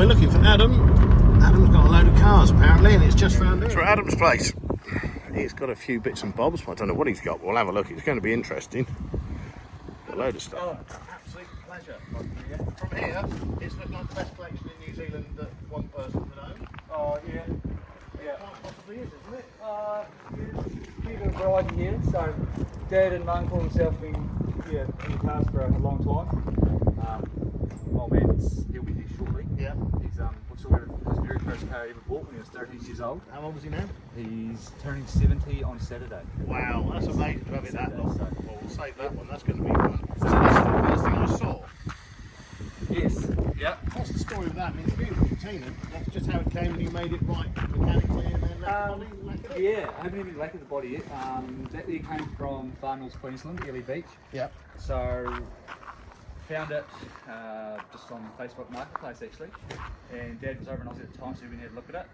We're looking for Adam. Adam's got a load of cars apparently, and it's just round here. It's Adam's place. He's got a few bits and bobs. I don't know what he's got. We'll have a look. It's going to be interesting. Got a load of stuff. Oh, absolute pleasure. From here, it's looking like the best collection in New Zealand that one person could own. Oh, yeah. Yeah. Possibly is, isn't it? Yeah, a few good variety here. So, Dad and Uncle himself been in the cars for a long time. Old man's he'll be here shortly. Yeah. He's we saw his very first car he ever bought when he was 13 years old. How old is he now? He's turning 70 on Saturday. Wow, that's amazing to have it that Saturday, long. so- Well, we'll save that one. That's going to be fun. So this is the first thing I saw. Yes. Yep. What's the story of that? I mean, it's a beautiful patina. That's just how it came, and you made it right mechanically, and then lacquered it. Yeah, I haven't even lacquered the body yet. That there came from Far North Queensland, Ely Beach. Yeah. So found it just on Facebook Marketplace actually, and Dad was over in Aussie at the time, so we went and had a look at it.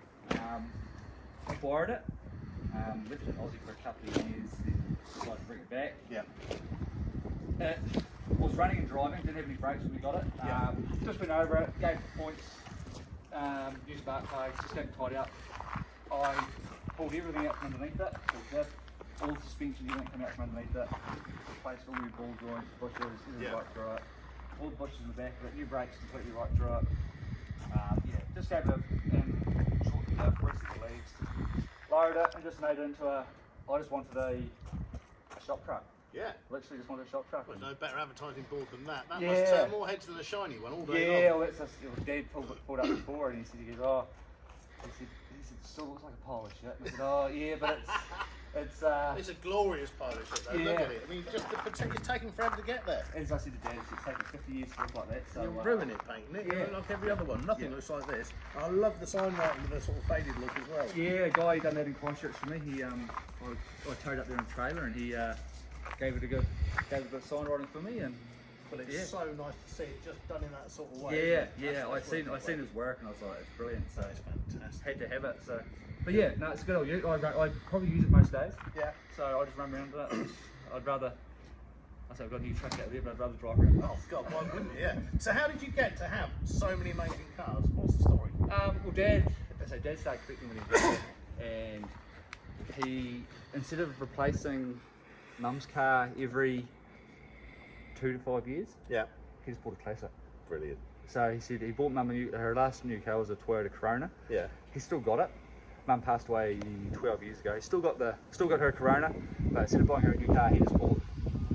Acquired it, lived in Aussie for a couple of years, then decided to bring it back. Yeah. It was running and driving, didn't have any brakes when we got it. Yeah. Just went over it, gave it points, new spark plugs, just got it tied up. I pulled everything out from underneath it, all the suspension, everything came out from underneath it, replaced all new ball joints, bushes, everything right through it, all the bushes in the back of it, new brakes completely right through it. Just gave it a short rest of the leaves, lowered it and just made it into I just wanted a shop truck. Yeah. Literally just wanted a shop truck. Well, no better advertising board than that. That Yeah. must turn more heads than a shiny one all day Yeah, long. well, that's just, Dad pulled up before and he said, he goes, he said, it still looks like a pile of shit. And I said, oh yeah, but It's a glorious pile of shit though, Yeah. look at it. I mean, just it's taking forever to get there. as I said to Dad, it's taken 50 years to look like that. So You ruin it painting it, you yeah. know, like every other one. Nothing Yeah. looks like this. I love the sign writing with a sort of faded look as well. yeah, a guy done that in Christchurch for me. He I towed up there in a trailer and he gave it a good sign writing for me and. But it's Yeah. so nice to see it just done in that sort of way. Yeah, isn't it? yeah, That's I seen his work and I was like, it's brilliant. So That's fantastic. had to have it. So, but yeah, no, it's a good old ute. I probably use it most days. Yeah. So I just run around with it. I'd rather. I say I've got a new truck out there, but I'd rather drive around. Oh God, why wouldn't you? Yeah. So how did you get to have so many amazing cars? What's the story? Well, Dad started collecting when he was young, and he, instead of replacing Mum's car every 2 to 5 years, Yeah. he just bought a classic. Brilliant. So he said he bought Mum her last new car was a Toyota Corona. Yeah. He's still got it. Mum passed away 12 years ago. He's still got her Corona, but instead of buying her a new car, he just bought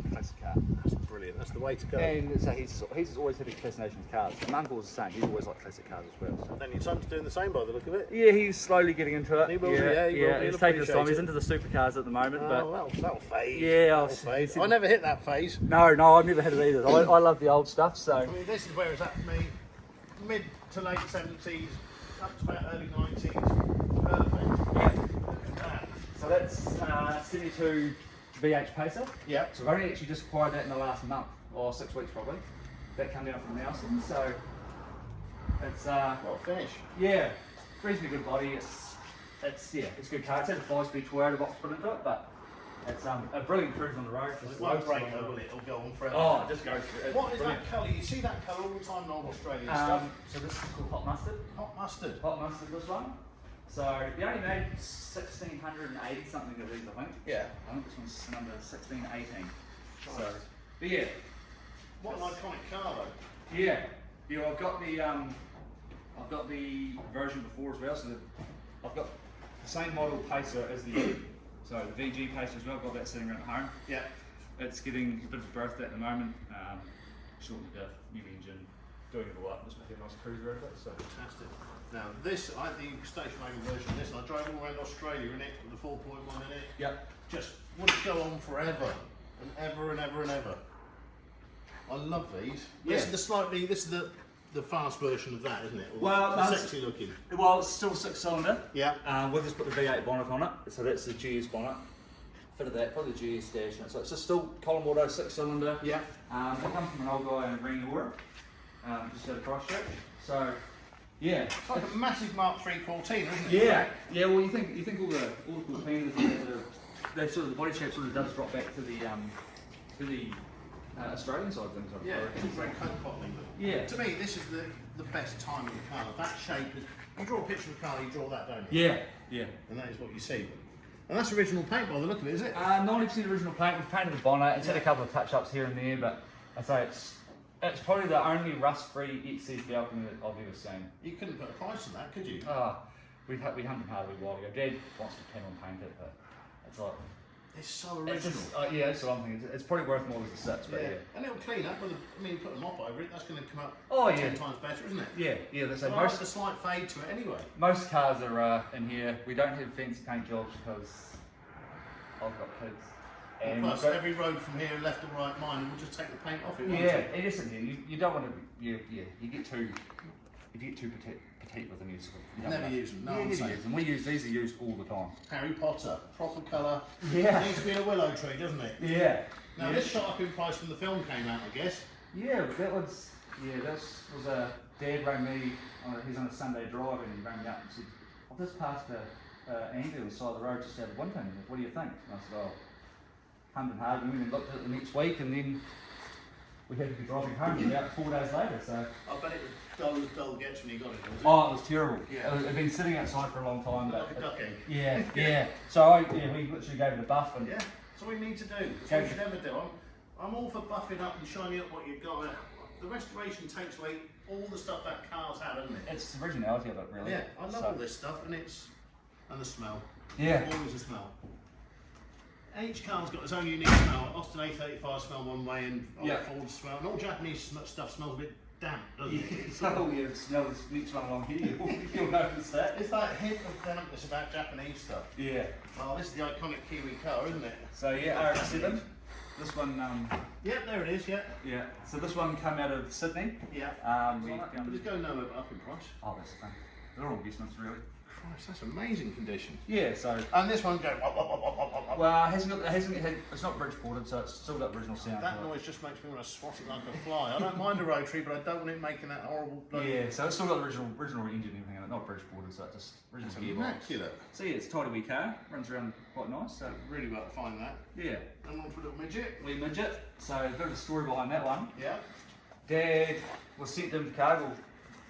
a classic car. That's brilliant. That's the way to go. And so he's always had a fascination with cars. My uncle was the same. He's always liked classic cars as well. So. Then your son's doing the same by the look of it. Yeah, he's slowly getting into it. He will be, yeah, he will be. He's He'll taking his time. appreciate He's it. into the supercars at the moment, but Oh, that'll fade. Yeah, that'll fade. it's- I never hit that phase. no, I've never had it either. I love the old stuff. So I mean, this is where it's at for me. Mid to late 70s, up to about early 90s. Perfect. Look at that. so that's 72 VH Pacer. Yeah. So I've only actually just acquired that in the last month or 6 weeks probably. That came down from Nelson, so it's Well, finish. yeah, reasonably good body. It's a good car. It's had a 5-speed Toyota box put into it, but it's a brilliant cruise on the road. It won't break though, will it? It'll go on forever. Oh, it just goes through. It's What is brilliant. that colour? You see that colour all the time in old Australian stuff. So this is called hot mustard. Hot mustard. Hot mustard, this one. So he only made 1,680 something of these, I think. Yeah. I think this one's number 1618. So, but yeah, What an iconic car though. yeah. I've got the version before as well. So I've got the same model Pacer as the the VG Pacer as well. I've got that sitting around at home. Yeah. It's getting a bit of a birthday at the moment. Shortened diff, new engine, doing it all up. Just making a nice cruiser over it. So. Fantastic. Now this, I had the station wagon version of this, and I drove all around Australia in it, with the 4.1 in it. Yep. Just would go on forever, and ever and ever and ever. I love these. This Yeah. is the fast version of that, isn't it? Or Well, the that's- sexy looking. Well, it's still 6-cylinder. Yeah. We've just put the V8 bonnet on it, so that's the GS bonnet. Fitted that, put the GS dash in it. So it's just still column auto 6-cylinder. Yeah. They come from an old guy in Ringora, just out of Christchurch. So, yeah. It's like a massive Mark III 14, isn't it? Yeah, yeah. Well, you think all the cool panels, they sort of the body shape sort of does drop back to the Australian side of things. Yeah. It's very coat pottery. Yeah. To me, this is the best time of the car. That shape is. You draw a picture of a car, you draw that, don't you? Yeah, yeah. And that is what you see. And that's original paint by the look of it, is it? 90% original paint. We've painted the bonnet. It's had a couple of touch-ups here and there, but I'd say it's probably the only rust-free XC Falcon that I've ever seen. You couldn't put a price on that, could you? We hunted hard a wee while ago. Dad wants to pen on paint it, but it's like it's so original. Yeah, that's what I'm thinking. It's probably worth more as it sits, but yeah. And it'll clean up with put a mop over it, that's going to come up 10 times better, isn't it? Yeah, that's so most the slight fade to it anyway. Most cars are in here. We don't have fancy paint jobs because I've got kids. And plus, every road from here, left or right, mine, we'll just take the paint off it. Yeah, it isn't here. You don't want to. You get too. If you get too petite with them, you never use them. No, never use them. These are used all the time. Harry Potter, proper colour. Yeah. It needs to be in a willow tree, doesn't it? Yeah. Now this shot up in price when the film came out, I guess. Yeah, but that was a Dad rang me. He's on a Sunday drive and he rang me up and said, "I've just passed an ambulance side of the road just out of Winton. What do you think?" And I said, "Oh, hummed and hard." We went and looked at it the next week, and then we had to be driving home about 4 days later. So I bet it was dull as dull gets when you got it. Was it? Oh, it was terrible. Yeah. It had been sitting outside for a long time. Like a duck egg. Yeah. So we literally gave it a buff and. Yeah. That's all you need to do. That's what you should never do. I'm all for buffing up and shining up what you've got. The restoration takes away all the stuff that car's had, doesn't it? It's the originality of it, really. Yeah, I love all this stuff, and the smell. Yeah. Always a smell. Each car's got its own unique smell. Austin A35 smell one way, and Ford smell, and all Japanese stuff smells a bit damp, doesn't it? Oh yeah, it smells next one along here. You'll notice that. It's that hint of dampness about Japanese stuff. Yeah. Oh, this is the iconic Kiwi car, isn't it? So yeah, RX-7. This one. Yep, there it is. Yeah. Yeah. So this one came out of Sydney. Yeah. But it's going nowhere but up in price. Oh, that's the thing. They're all investments, really. Christ, that's amazing condition. Yeah. So. And this one goes. Well, it's not bridge ported, so it's still got original sound. That noise just makes me want to swat it like a fly. I don't mind a rotary, but I don't want it making that horrible bloody... Yeah, so it's still got the original engine and everything in it, not bridge ported, so it's just original gearbox. Immaculate. So yeah, it's a tidy wee car, runs around quite nice. So really well to find that. Yeah. And on for a little midget. Wee midget. So a bit of a story behind that one. Yeah. Dad was sent into Cargill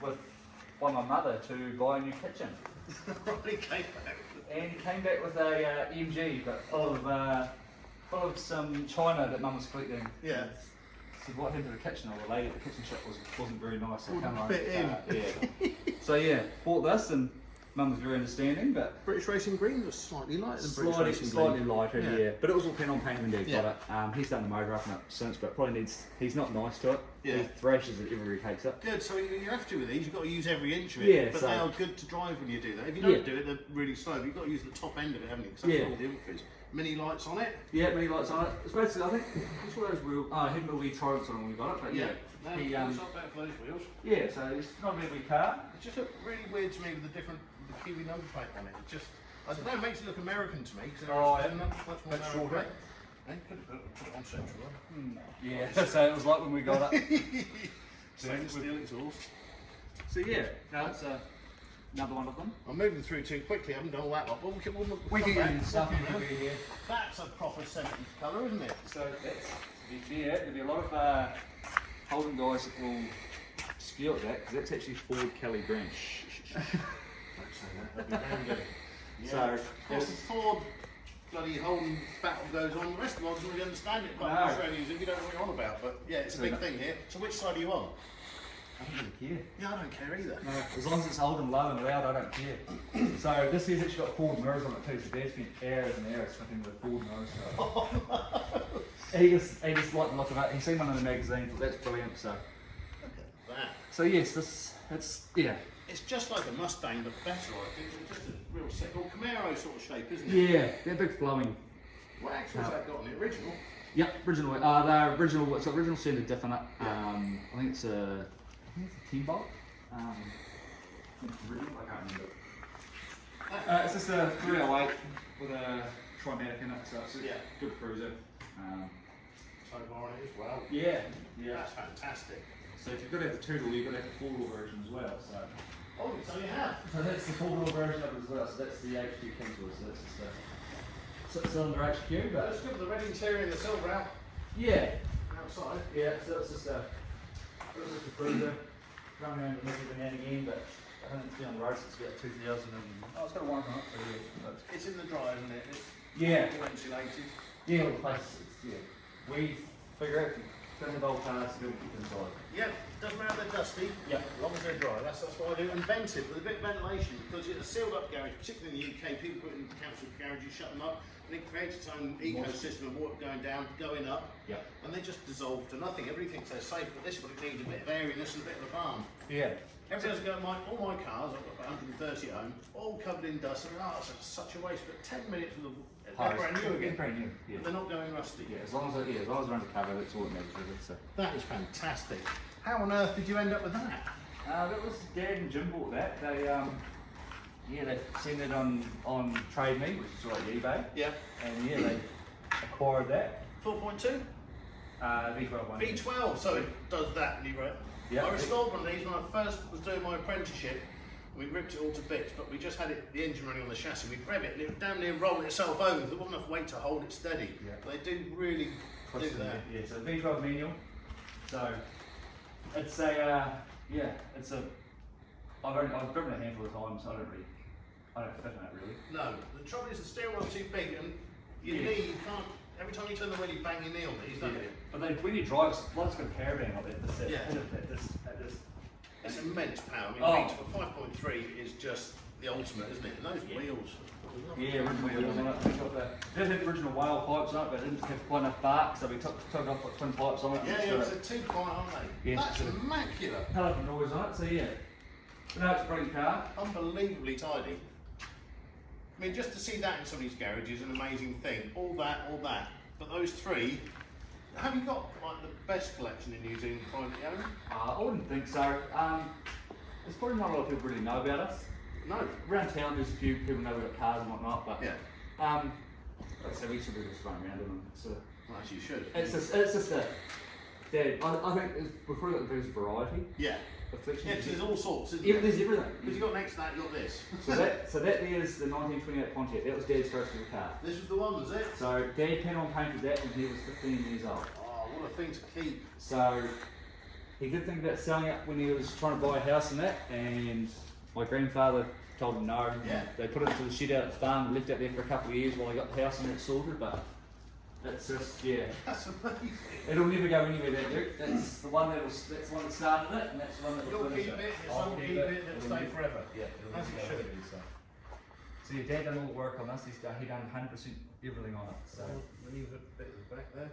by my mother to buy a new kitchen. He came back. And he came back with a MG, but full of some china that Mum was collecting. Yeah. So what happened to the kitchen? Or the lady at the kitchen shop wasn't very nice. So Wouldn't fit in. Yeah. So yeah, bought this, and Mum was very understanding, but British Racing Green was slightly lighter than British Racing Green. Slightly lighter, yeah. But it was all pen on paint when Dad Yeah. got it. He's done the motor up and up since, but probably needs. He's not nice to it. Yeah. He thrashes it everywhere he takes it. Good, so you have to with these, you've got to use every inch of it. Yeah, but so- they are good to drive when you do that. If you don't do it, they're really slow. But you've got to use the top end of it, haven't you? Because that's all the info is. Mini lights on it. Yeah, mini lights on it. It's basically, I think, it's one of those wheels. I hadn't really tried it when we got it, but yeah. It's not bad for those wheels. Yeah, so it's not a big wee car. It just looked really weird to me with the Kiwi number plate on it. It just, I don't know, it makes it look American to me because they're much more shorter. Hey, could have put it on central. Yeah, so it was like when we got it. Stainless steel exhaust. So yeah, that's another one of them. I'm moving through too quickly. I haven't done all that lot. But We can come get back. stuff in here. That's a proper 70s colour, isn't it? So that's, to be fair, there'll be a lot of Holden guys that will dispute that because that's actually Ford Kelly Green. Don't say that. That'd be damn good. Yeah. So, of course, the Ford bloody Holden battle goes on. The rest of the world doesn't really understand it. But No. Australians, you don't know what you're on about. But yeah, it's a big thing here. So which side are you on? I don't really care. Yeah, I don't care either. No, as long as it's old and low and loud, I don't care. So this here's actually got Ford mirrors on it too, so Dad spent hours and hours flipping with Ford mirrors. So. He just liked the look of it. He's seen one in the magazine, thought that's brilliant. So. Look at that. So yes, yeah. It's just like a Mustang, but better, I think. It's just a real sick, or Camaro sort of shape, isn't it? Yeah, they're big flowing. What axles that got on the original? Yep, original. They're original. It's original standard diff in it. I think it's a 10-bolt. Original. I can't remember. It's just a 308 with a Trimatic in it, so it's a good cruiser. Tow bar on it as well. Yeah. That's fantastic. So if you've got to have the two-door, you've got to have the four-door version as well. So. Oh, so you have. So that's the four-door version of it as well. So that's the HQ Kingswood. So that's just a six-cylinder HQ. But That's good with the red interior and the silver out yeah. outside. Yeah. So it's just a This is the cruiser. Run around and everything now and again, but I haven't been on the road since about 2000 and... Oh, it's got a warrant on it, so yeah. It's in the drive, isn't it? It's Yeah. all insulated. Yeah, all the places, yeah. We figure out if you don't have old cars, you'll keep them inside. Yeah, doesn't matter if they're dusty, Yeah. as long as they're dry. That's what I do. And vented with a bit of ventilation, because it's a sealed up garage, particularly in the UK. People put it in council garages, shut them up, and it creates its own ecosystem of water going down, going up, Yeah. and they just dissolve to nothing. Everything's so safe, but this one it needs a bit of airiness and a bit of a balm. Yeah. Every time I go, all my cars, I've got about 130 at home, all covered in dust. And it's such a waste. But 10 minutes and they're brand new again. Brand new, yeah. They're not going rusty. Yeah, as long as they're undercover, that's all it matters, really. So. That is fantastic. How on earth did you end up with that? That was Dad and Jim bought that. They they seen it on Trade Me, which is like eBay. Yeah. And yeah, they acquired that. 4.2? V12 one. V12, so it does that, and you wrote. Yeah. I restored one of these when I first was doing my apprenticeship. We ripped it all to bits, but we just had the engine running on the chassis. We'd rev it, and it would damn near roll itself over. There wasn't enough weight to hold it steady. Yeah. They do really do that. Yeah, so V12 manual. So it's a I've driven it a handful of times. I don't fit in it really. No, the trouble is the steering wheel's too big, and your knee, you can't. Every time you turn the wheel, you bang your knee on these, don't you? But then when you drive, it's got a caravan on it. It's immense power. I mean, for 5.3 is just the ultimate, isn't it? And those wheels. Yeah, original wheels on it. We got did have the original whale pipes on it, but it didn't have quite enough bark, so we took it off, put twin pipes on it. Yeah, it's a 2-point, aren't they? Yeah, that's immaculate. Hell of a noise on it, so yeah. But no, it's a brilliant car. Unbelievably tidy. I mean, just to see that in somebody's garage is an amazing thing. All that. But those three, have you got like the best collection in New Zealand privately owned? I wouldn't think so. There's probably not a lot of people really know about us. No. Around town, there's a few people know we've got cars and whatnot, but yeah. Like I said, we should be just running around in them. So well, actually, you should. It's just a. I think we've probably got the biggest variety. Yeah. Yeah, because there's all sorts, isn't yeah, there? there's everything. Because you got next to that, you got this. So that there's the 1928 Pontiac. That was Dad's first ever car. This was the one, was it? So Dad pen on painted that when he was 15 years old. Oh, what a thing to keep. So he did think about selling it when he was trying to buy a house and that, and my grandfather told him no. Yeah. They put it to the shed out at the farm, left it there for a couple of years while they got the house and it sorted, but that's just, yeah. That's amazing. It'll never go anywhere, that Duke. That's the one that started it, and that's the one that will finish You'll it. keep it, it'll keep it, it'll stay forever. Yeah, As it should. So your dad done all the work on this, he done 100% everything on it. So Leave a bit of the back there.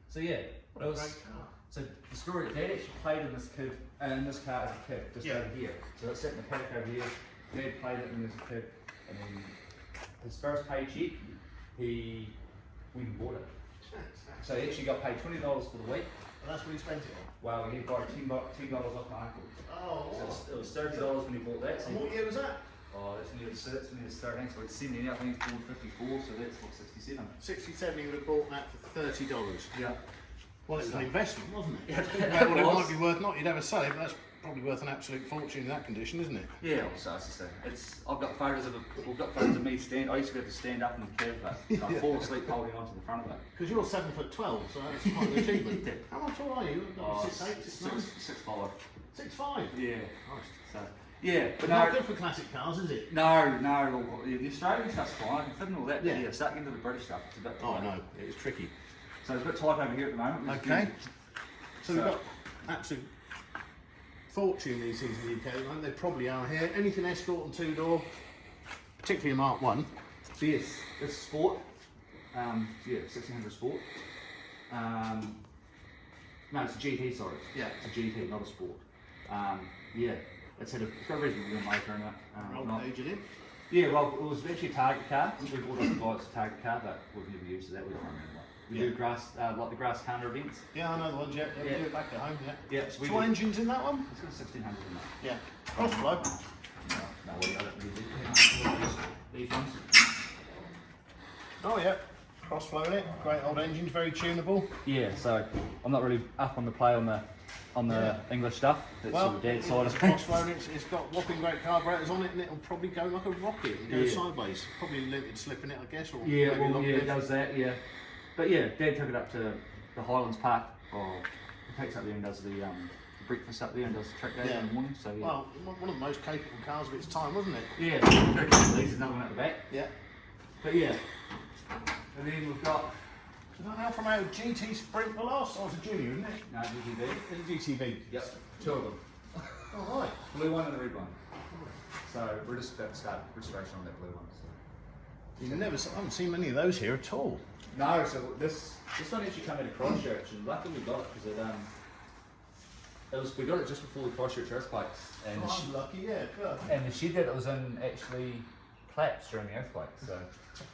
So yeah, What a great car. so the story, Dad actually played in this car as a kid, just over here. So it's sitting in the paddock over here. Dad played it when he was a kid, and then his first paycheck, he went and bought it. So he actually got paid $20 for the week. And that's what he spent it on. Well, he borrowed $10 off my uncle. Oh, So it was $30 when he bought that. So and what year was that? oh, that's when he was starting. So it's 70 now. I think he's born 54, so that's like 67. 67, he would have bought that for $30. Yeah. Well, it was an investment, wasn't it? Yeah, Well, it might be worth, not you'd ever sell it, but that's probably worth an absolute fortune in that condition, isn't it? Yeah, so it's just I've got photos of me stand. I used to be able to stand up in the curb, but I fall asleep holding on to the front of it. Because you're 7'12", so that's quite an achievement. How much tall are you? Oh, 6'8", 6'9"? 6'5". 6'5"? Yeah. Christ. So yeah, but Not no, good for classic cars, is it? no. The Australian stuff's fine. I can fit in all that. Yeah. But yeah, starting into the British stuff, it's a bit. Oh, tight. no, it's tricky. So it's a bit tight over here at the moment. which is Okay. good. So we've got absolute fortune these things in the UK, right? They probably are here. Anything Escort and two-door, particularly a Mark 1. Yes, it's sport. Yeah, 1600 sport. No, it's a GT, sorry. Yeah. It's a GT, not a sport. Yeah, it's got a reasonably good motor in it. Roll age it in. Yeah, well, it was actually a Target car. We bought it to buy it's a Target car, but we've never used it. That we don't remember. We do grass, like the grass canter events. Yeah, I know the ones. Yeah, we do it back at home. Yeah. Yeah, so we What do- engine's in that one? It's got a 1600 in that. Yeah. Crossflow. No, I don't use it. These ones. Oh yeah. Crossflow in it. Great old engines, very tunable. Yeah, so I'm not really up on the play on the English stuff. That's Well, sort of Dad's side of things. Crossflow, it's got whopping great carburetors on it, and it'll probably go like a rocket and go sideways. Probably limited slip in it, I guess, or Yeah, maybe well, long yeah, it lift. does that, yeah. But yeah, Dad took it up to the Highlands Park, or he takes up there and does the breakfast up there and does the track day Yeah. in the morning. So yeah. Well, one of the most capable cars of its time, wasn't it? Yeah, there's another one at the back. Yeah. But yeah. And then we've got Is that Alfa Romeo GT Sprint Veloce? Oh, it's a Junior, isn't it? no GTV. It's a GTV. Yep, two of them. Oh, right. Blue one and the red one. So we're just about to start registration on that blue one. So. I haven't seen many of those here at all. No, so this one actually came out of Christchurch, and luckily we got it because we got it just before the Christchurch earthquakes, and Oh, I'm lucky, yeah. Good. and the shed that it was in actually collapsed during the earthquake. So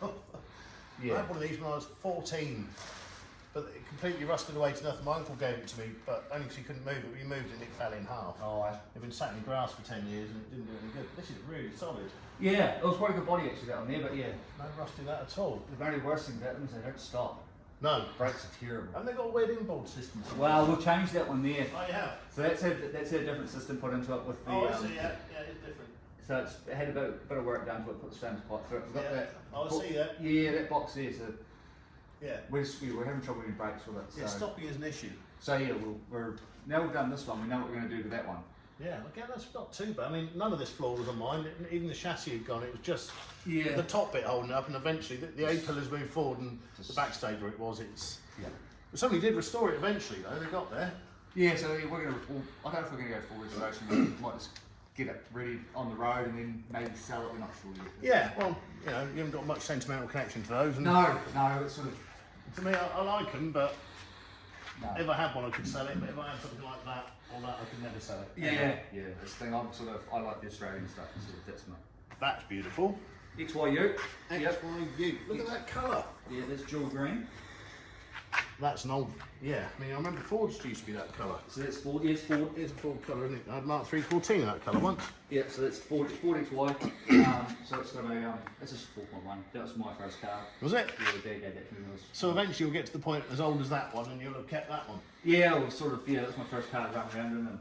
I had one of these when I was 14, but it completely rusted away to nothing. My uncle gave it to me, but only because he couldn't move it. We moved it and it fell in half. Oh, It'd been sat in grass for 10 years and it didn't do any good. This is really solid. yeah, it was quite a good body actually that on there, but yeah, No rust in that at all. the very worst thing about them is they don't stop. No. Brakes are terrible. Haven't they got a weird inboard system? Well, we'll change that one there. Oh, you have? So that's had a different system put into it with the. Oh, I see, yeah, it's different. So it had a bit of work done to it, put the stainless pipe through it. We've got Yeah. that. Oh, I see that. Yeah, that box there. So Yeah. we're having trouble getting brakes with it. So, Yeah, stopping is an issue. so yeah, we're now we've done this one. We know what we're going to do with that one. Yeah, again, that's not too bad. I mean, none of this floor was on mine. Even the chassis had gone. It was just Yeah. the top bit holding up, and eventually the A-pillars moved forward, and the backstage where it was, it's... Yeah. But somebody did restore it eventually, though. They got there. Yeah. So yeah, we're going to. I don't know if we're going to go full restoration. We might just get it ready on the road and then maybe sell it. We're not sure yet. Yeah, well, you know, you haven't got much sentimental connection to those. And No, it's sort of. to me, I like them, but No. if I had one, I could sell it. But if I had something like that or that, I could never sell it. Yeah. This thing, I like the Australian stuff. Sort of that's my That's beautiful. XYU. XYU. Look at that colour. Yeah, that's jewel green. That's an old. Yeah, I mean, I remember Ford's used to be that colour. So that's Ford. Yes, Ford. It's a Ford colour, isn't it? I had Mark 314 in that colour once. Yeah, so that's Ford XY. So it's got a it's just 4.1. That was my first car. Was it? Yeah, the dad gave that to me. When I was, So eventually you'll get to the point as old as that one and you'll have kept that one. yeah, well, sort of. Yeah, that's my first car to run around in. And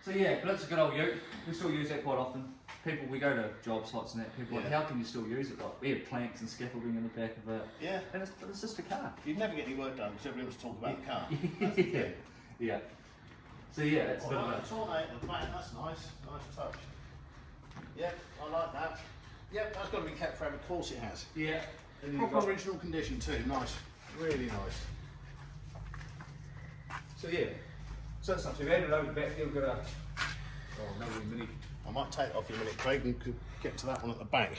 so yeah, but it's a good old ute. We still use that quite often. People, we go to job sites and that. People are like, Yeah. how can you still use it? Like, we have planks and scaffolding in the back of it. Yeah. And it's just a car. You'd never get any work done because everybody wants to talk about the car. That's the yeah. thing. Yeah. So yeah, it's a Oh, bit of right, a. that's all right at the back, that's nice. Nice touch. Yep, I like that. Yep, that's got to be kept forever. Of course it has. Yeah. And you've Proper got- original condition too. Nice. Really nice. So yeah. So that's not too bad. And over the back here we've got a another mini. I might take it off you a minute, Craig, and could get to that one at the back.